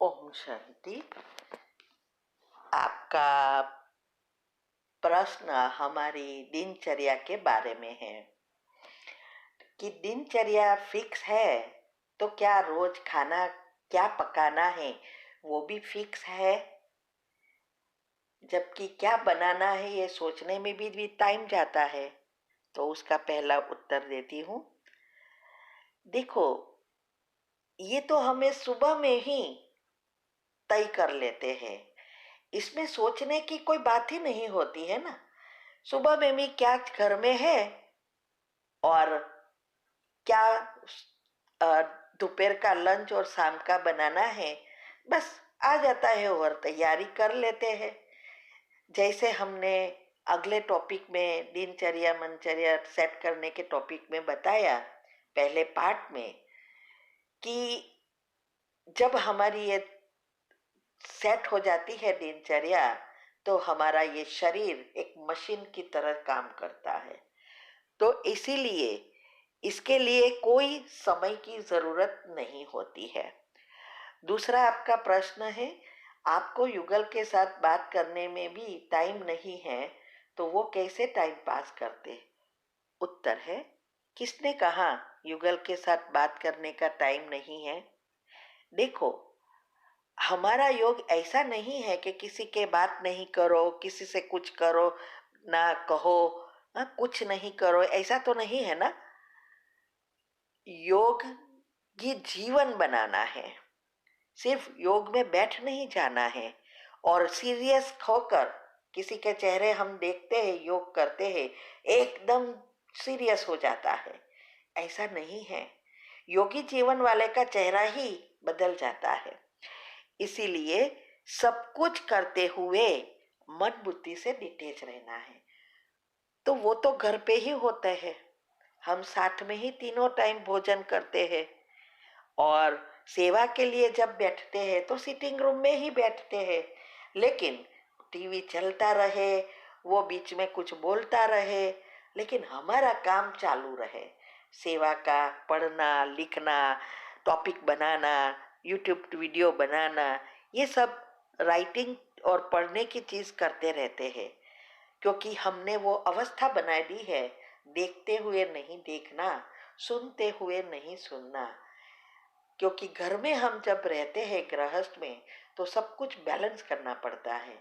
ओम शांति। आपका प्रश्न हमारी दिनचर्या के बारे में है कि दिनचर्या फिक्स है तो क्या रोज खाना क्या पकाना है वो भी फिक्स है, जबकि क्या बनाना है ये सोचने में भी टाइम जाता है। तो उसका पहला उत्तर देती हूँ। देखो, ये तो हमें सुबह में ही तय कर लेते हैं, इसमें सोचने की कोई बात ही नहीं होती है ना। सुबह में भी क्या घर में है और क्या दोपहर का लंच और शाम का बनाना है, बस आ जाता है और तैयारी कर लेते हैं। जैसे हमने अगले टॉपिक में दिनचर्या मनचर्या सेट करने के टॉपिक में बताया, पहले पार्ट में, कि जब हमारी ये सेट हो जाती है दिनचर्या तो हमारा ये शरीर एक मशीन की तरह काम करता है। तो इसीलिए इसके लिए कोई समय की जरूरत नहीं होती है। दूसरा आपका प्रश्न है, आपको युगल के साथ बात करने में भी टाइम नहीं है तो वो कैसे टाइम पास करते। उत्तर है, किसने कहा युगल के साथ बात करने का टाइम नहीं है। देखो, हमारा योग ऐसा नहीं है कि किसी के बात नहीं करो, किसी से कुछ करो ना कहो, कुछ नहीं करो, ऐसा तो नहीं है ना। योग ये जीवन बनाना है, सिर्फ योग में बैठ नहीं जाना है और सीरियस होकर किसी के चेहरे हम देखते हैं योग करते हैं एकदम सीरियस हो जाता है, ऐसा नहीं है। योगी जीवन वाले का चेहरा ही बदल जाता है। इसीलिए सब कुछ करते हुए मन बुद्धि से डिटेच रहना है। तो वो तो घर पे ही होते हैं, हम साथ में ही तीनों टाइम भोजन करते हैं और सेवा के लिए जब बैठते हैं तो सिटिंग रूम में ही बैठते हैं। लेकिन टीवी चलता रहे, वो बीच में कुछ बोलता रहे, लेकिन हमारा काम चालू रहे, सेवा का पढ़ना लिखना, टॉपिक बनाना, यूट्यूब वीडियो बनाना, ये सब राइटिंग और पढ़ने की चीज करते रहते हैं। क्योंकि हमने वो अवस्था बना दी है, देखते हुए नहीं देखना, सुनते हुए नहीं सुनना। क्योंकि घर में हम जब रहते हैं गृहस्थ में तो सब कुछ बैलेंस करना पड़ता है।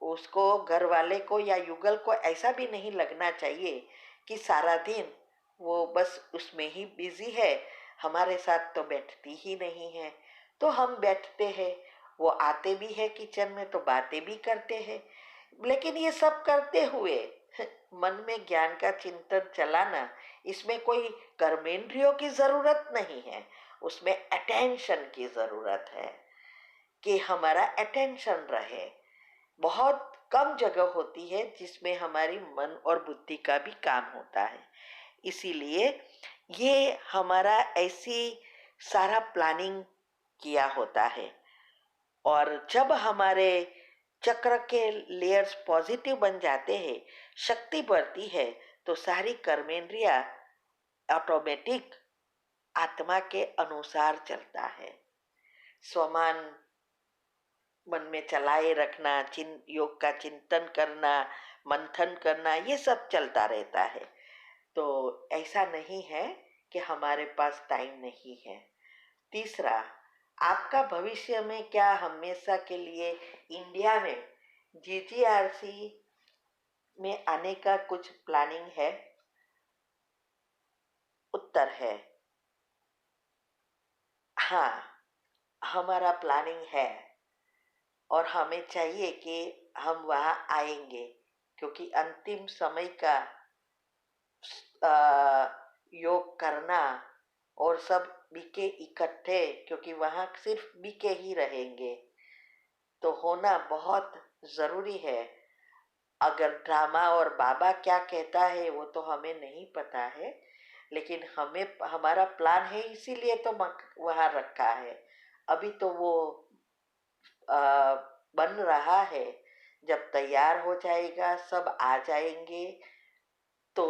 उसको, घर वाले को या युगल को ऐसा भी नहीं लगना चाहिए कि सारा दिन वो बस उसमें ही बिजी है, हमारे साथ तो बैठती ही नहीं है। तो हम बैठते हैं, वो आते भी है किचन में तो बातें भी करते हैं, लेकिन ये सब करते हुए मन में ज्ञान का चिंतन चलाना, इसमें कोई कर्मेंद्रियों की जरूरत नहीं है, उसमें अटेंशन की जरूरत है कि हमारा अटेंशन रहे। बहुत कम जगह होती है जिसमें हमारी मन और बुद्धि का भी काम होता है। इसीलिए ये हमारा ऐसी सारा प्लानिंग किया होता है। और जब हमारे चक्र के लेयर्स पॉजिटिव बन जाते हैं, शक्ति बढ़ती है, तो सारी कर्मेंद्रिया ऑटोमेटिक आत्मा के अनुसार चलता है। स्वमान मन में चलाए रखना, योग का चिंतन करना, मंथन करना, ये सब चलता रहता है। तो ऐसा नहीं है कि हमारे पास टाइम नहीं है। तीसरा, आपका भविष्य में क्या हमेशा के लिए इंडिया में जीजीआरसी में आने का कुछ प्लानिंग है। उत्तर है हाँ, हमारा प्लानिंग है और हमें चाहिए कि हम वहाँ आएंगे, क्योंकि अंतिम समय का योग करना और सब बीके इकट्ठे, क्योंकि वहाँ सिर्फ बीके ही रहेंगे, तो होना बहुत जरूरी है। अगर ड्रामा और बाबा क्या कहता है वो तो हमें नहीं पता है, लेकिन हमें हमारा प्लान है, इसीलिए तो वहाँ रखा है। अभी तो वो आ, बन रहा है, जब तैयार हो जाएगा सब आ जाएंगे तो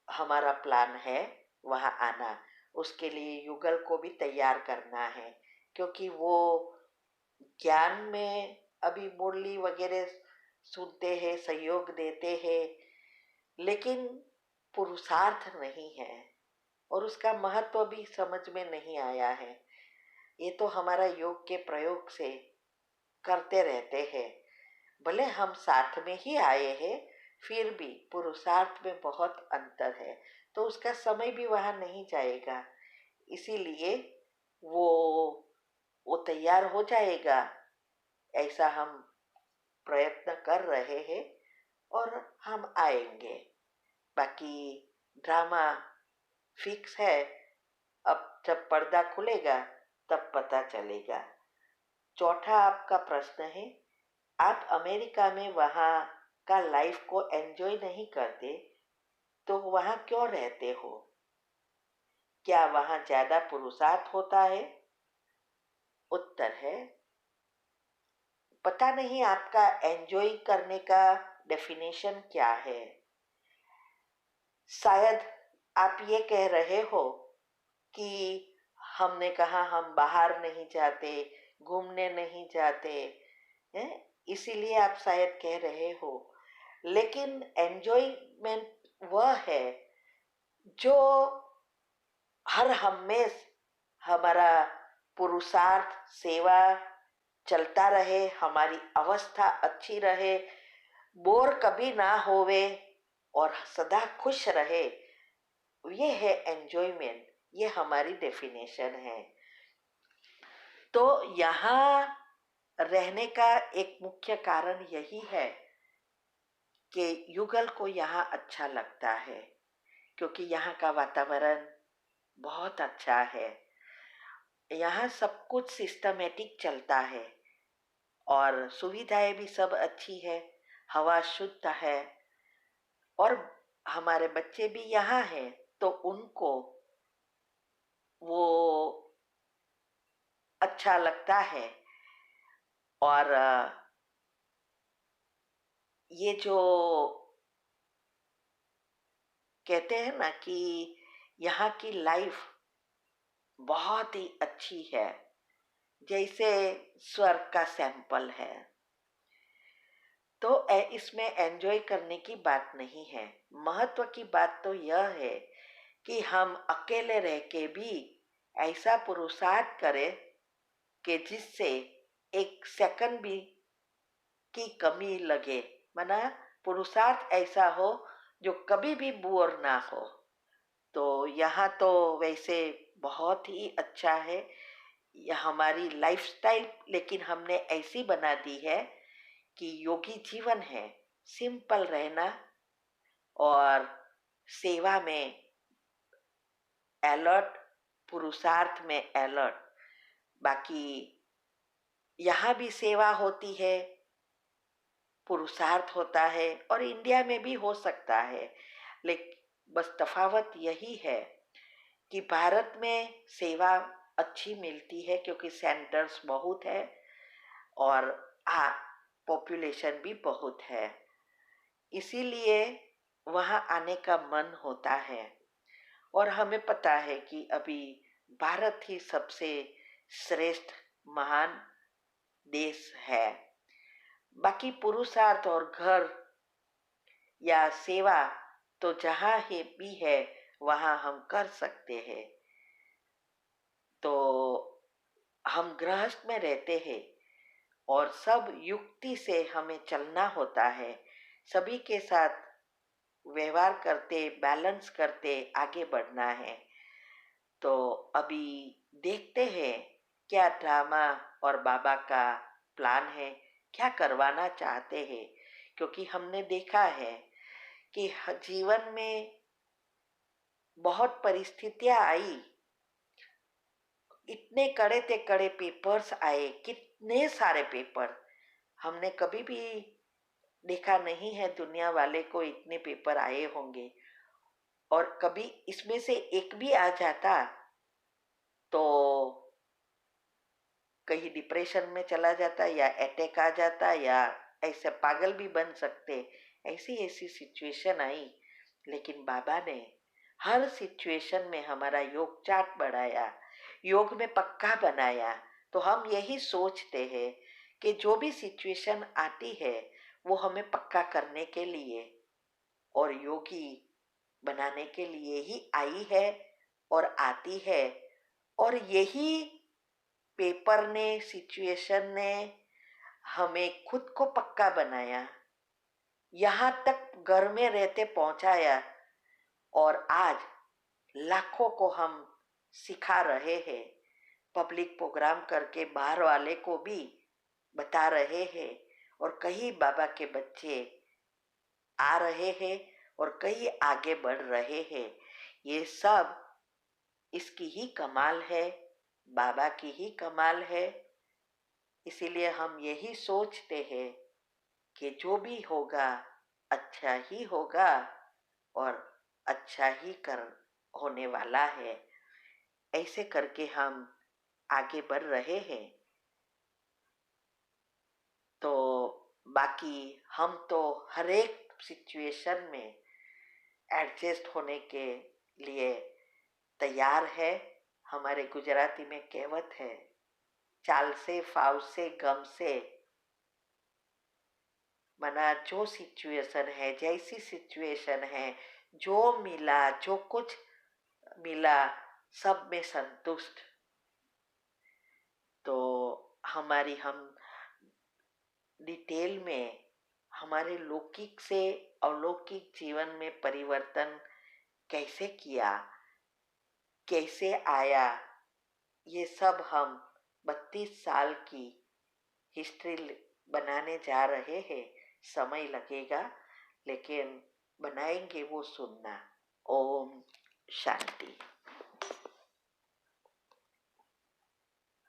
हमारा प्लान है वहाँ आना। उसके लिए युगल को भी तैयार करना है, क्योंकि वो ज्ञान में अभी मुरली वगैरह सुनते हैं, सहयोग देते हैं, लेकिन पुरुषार्थ नहीं है और उसका महत्व भी समझ में नहीं आया है। ये तो हमारा योग के प्रयोग से करते रहते हैं। भले हम साथ में ही आए हैं, फिर भी पुरुषार्थ में बहुत अंतर है, तो उसका समय भी वहाँ नहीं जाएगा। इसीलिए वो वो तैयार हो जाएगा, ऐसा हम प्रयत्न कर रहे हैं और हम आएंगे। बाकी ड्रामा फिक्स है, अब जब पर्दा खुलेगा तब पता चलेगा। चौथा आपका प्रश्न है, आप अमेरिका में वहाँ का लाइफ को एंजॉय नहीं करते तो वहाँ क्यों रहते हो? क्या वहाँ ज्यादा पुरुषार्थ होता है? उत्तर है, पता नहीं आपका एंजॉय करने का डेफिनेशन क्या है। शायद आप ये कह रहे हो कि हमने कहा हम बाहर नहीं जाते, घूमने नहीं जाते हैं, इसीलिए आप शायद कह रहे हो। लेकिन एंजॉयमेंट वह है जो हर हमेश हमारा पुरुषार्थ सेवा चलता रहे, हमारी अवस्था अच्छी रहे, बोर कभी ना होवे और सदा खुश रहे। ये है एंजॉयमेंट, ये हमारी डेफिनेशन है। तो यहाँ रहने का एक मुख्य कारण यही है कि युगल को यहाँ अच्छा लगता है, क्योंकि यहाँ का वातावरण बहुत अच्छा है। यहाँ सब कुछ सिस्टमेटिक चलता है और सुविधाएं भी सब अच्छी है, हवा शुद्ध है और हमारे बच्चे भी यहाँ हैं, तो उनको वो अच्छा लगता है। और ये जो कहते हैं ना कि यहाँ की लाइफ बहुत ही अच्छी है, जैसे स्वर्ग का सैंपल है। तो इसमें एंजॉय करने की बात नहीं है। महत्व की बात तो यह है कि हम अकेले रह के भी ऐसा पुरुषार्थ करें कि जिससे एक सेकंड भी की कमी लगे, माना पुरुषार्थ ऐसा हो जो कभी भी बोर ना हो। तो यहाँ तो वैसे बहुत ही अच्छा है, यह हमारी लाइफस्टाइल लेकिन हमने ऐसी बना दी है कि योगी जीवन है, सिंपल रहना और सेवा में अलर्ट, पुरुषार्थ में अलर्ट। बाकी यहाँ भी सेवा होती है, पुरुषार्थ होता है और इंडिया में भी हो सकता है, लेकिन बस तफावत यही है कि भारत में सेवा अच्छी मिलती है क्योंकि सेंटर्स बहुत है और हाँ, पॉपुलेशन भी बहुत है, इसीलिए वहाँ आने का मन होता है। और हमें पता है कि अभी भारत ही सबसे श्रेष्ठ महान देश है। बाकी पुरुषार्थ और घर या सेवा तो जहाँ ही भी है वहाँ हम कर सकते हैं। तो हम गृहस्थ में रहते हैं और सब युक्ति से हमें चलना होता है, सभी के साथ व्यवहार करते, बैलेंस करते आगे बढ़ना है। तो अभी देखते हैं क्या ड्रामा और बाबा का प्लान है, क्या करवाना चाहते हैं, क्योंकि हमने देखा है कि जीवन में बहुत परिस्थितियां आई, इतने कड़े ते कड़े पेपर्स आए, कितने सारे पेपर, हमने कभी भी देखा नहीं है दुनिया वाले को इतने पेपर आए होंगे। और कभी इसमें से एक भी आ जाता तो कहीं डिप्रेशन में चला जाता या अटैक आ जाता या ऐसे पागल भी बन सकते, ऐसी ऐसी सिचुएशन आई। लेकिन बाबा ने हर सिचुएशन में हमारा योग चार्ट बढ़ाया, योग में पक्का बनाया, तो हम यही सोचते हैं कि जो भी सिचुएशन आती है वो हमें पक्का करने के लिए और योगी बनाने के लिए ही आई है और आती है। और यही पेपर ने, सिचुएशन ने हमें खुद को पक्का बनाया, यहाँ तक घर में रहते पहुंचाया, और आज लाखों को हम सिखा रहे हैं। पब्लिक प्रोग्राम करके बाहर वाले को भी बता रहे हैं, और कई बाबा के बच्चे आ रहे हैं और कई आगे बढ़ रहे हैं। ये सब इसकी ही कमाल है, बाबा की ही कमाल है। इसीलिए हम यही सोचते हैं कि जो भी होगा अच्छा ही होगा और अच्छा ही कर होने वाला है। ऐसे करके हम आगे बढ़ रहे हैं। तो बाकी हम तो हर एक सिचुएशन में एडजस्ट होने के लिए तैयार है। हमारे गुजराती में कहावत है, चाल से फाव से गम से। मना जो सिचुएशन है, जैसी सिचुएशन है, जो मिला, जो कुछ मिला, सब में संतुष्ट। तो हम डिटेल में हमारे लौकिक से अलौकिक जीवन में परिवर्तन कैसे किया, कैसे आया, ये सब हम 32 साल की हिस्ट्री बनाने जा रहे हैं। समय लगेगा, लेकिन बनाएंगे वो सुनना। ओम शांति।